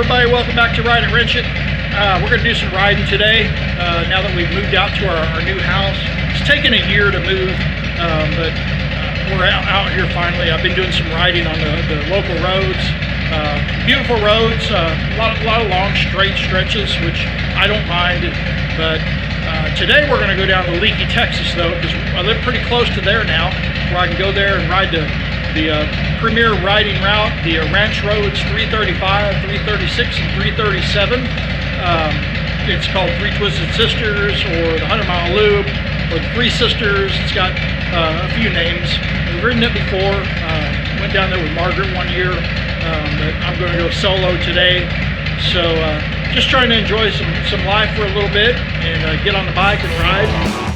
everybody, welcome back to Ride It Wrench It. We're going to do some riding today now that we've moved out to our new house. It's taken a year to move, but we're out here finally. I've been doing some riding on the local roads. Beautiful roads, a lot of long straight stretches, which I don't mind. But today we're going to go down to Leakey, Texas though, because I live pretty close to there now, where I can go there and ride the premier riding route, the Ranch Roads 335, 336, and 337. It's called Three Twisted Sisters, or the 100-mile loop, or the Three Sisters. It's got a few names. We've ridden it before. Went down there with Margaret one year, but I'm going to go solo today. So just trying to enjoy some life for a little bit and get on the bike and ride.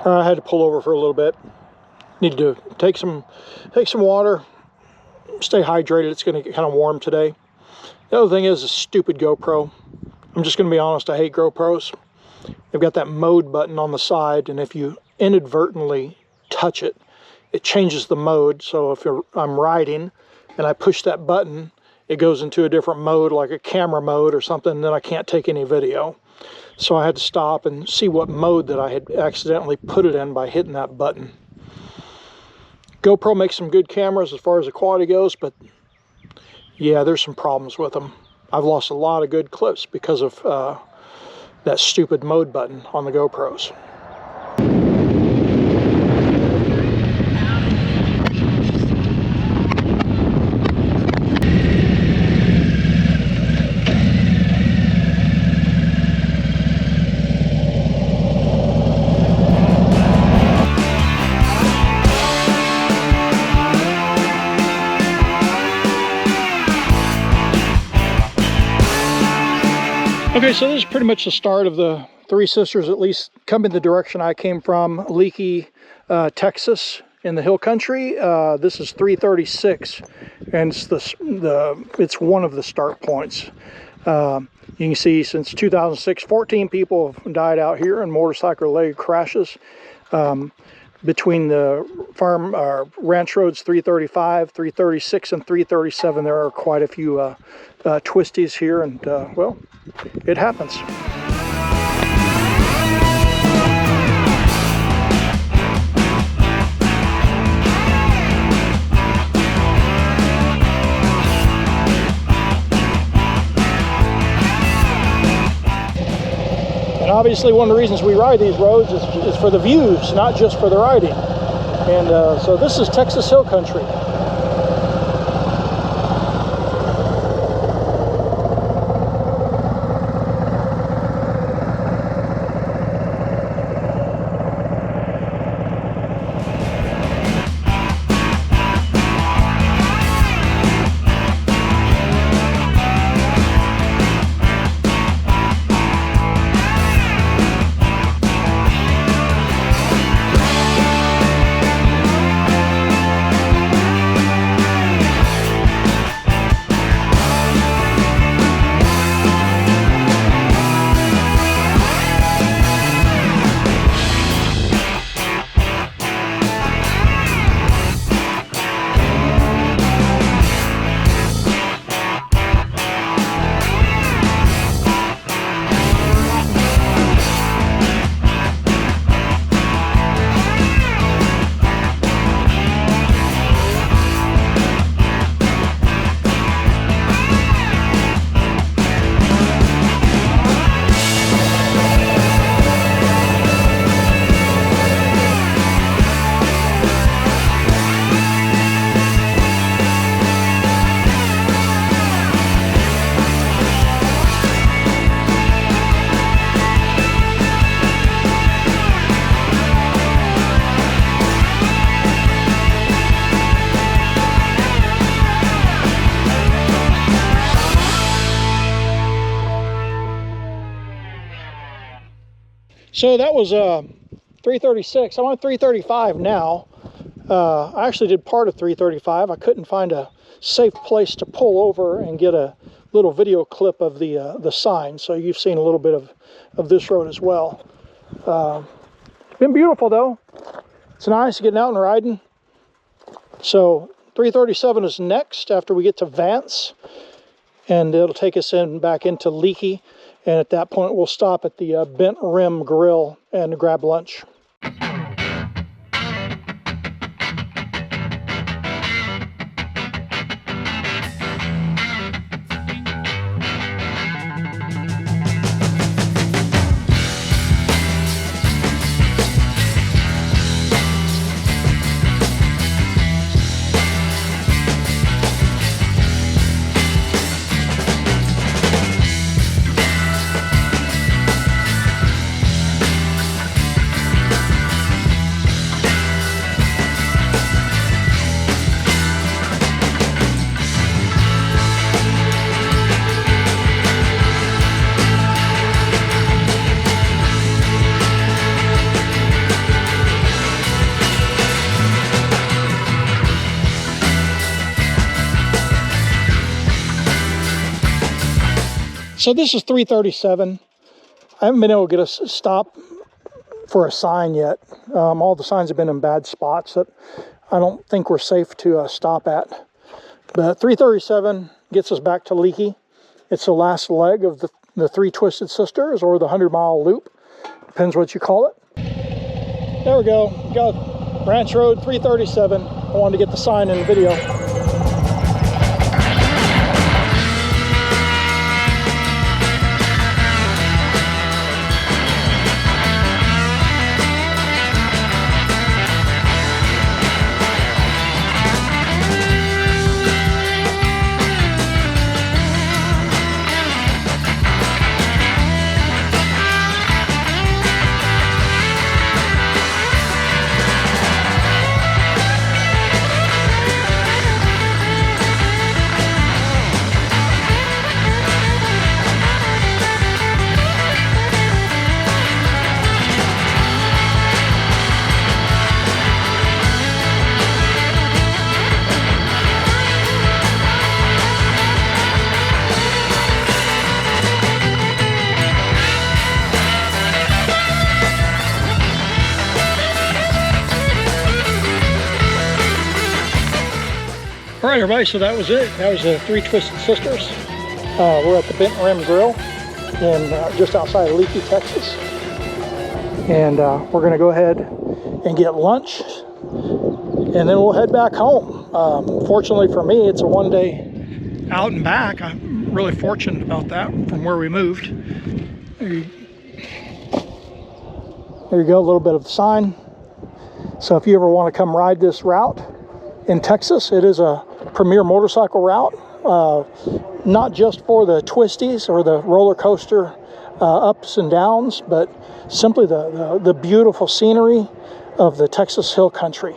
I had to pull over for a little bit. Need to take some water, stay hydrated. It's going to get kind of warm today. The other thing is a stupid GoPro. I'm just going to be honest, I hate GoPros. They've got that mode button on the side, and if you inadvertently touch it, it changes the mode. So if I'm riding and I push that button, it goes into a different mode, like a camera mode or something, and then I can't take any video. So I had to stop and see what mode that I had accidentally put it in by hitting that button. GoPro makes some good cameras as far as the quality goes, but yeah, there's some problems with them. I've lost a lot of good clips because of that stupid mode button on the GoPros. Okay, so this is pretty much the start of the Three Sisters, at least coming the direction I came from, Leakey, Texas, in the hill country. This is 336, and it's one of the start points. You can see since 2006, 14 people have died out here in motorcycle-related crashes. Between the Ranch Roads 335, 336, and 337, there are quite a few twisties here, and well, it happens. And obviously one of the reasons we ride these roads is for the views, not just for the riding. And so this is Texas hill country. So that was 336. I'm on 335 now. I actually did part of 335. I couldn't find a safe place to pull over and get a little video clip of the sign, so you've seen a little bit of this road as well. Been beautiful though. It's nice getting out and riding. So 337 is next after we get to Vance, and it'll take us back into Leakey, and at that point we'll stop at the Bent Rim Grill and grab lunch. So this is 337. I haven't been able to get a stop for a sign yet. All the signs have been in bad spots that I don't think we're safe to stop at. But 337 gets us back to Leakey. It's the last leg of the Three Twisted Sisters, or the 100-mile loop. Depends what you call it. There we go. We got Ranch Road 337. I wanted to get the sign in the video. All right, everybody, so that was it. That was the Three Twisted Sisters. We're at the Bent Rim Grill just outside of Leakey, Texas. And we're going to go ahead and get lunch, and then we'll head back home. Fortunately for me, it's a one-day out and back. I'm really fortunate about that from where we moved. There you go, a little bit of the sign. So if you ever want to come ride this route in Texas, it is a premier motorcycle route, not just for the twisties or the roller coaster ups and downs, but simply the beautiful scenery of the Texas Hill Country.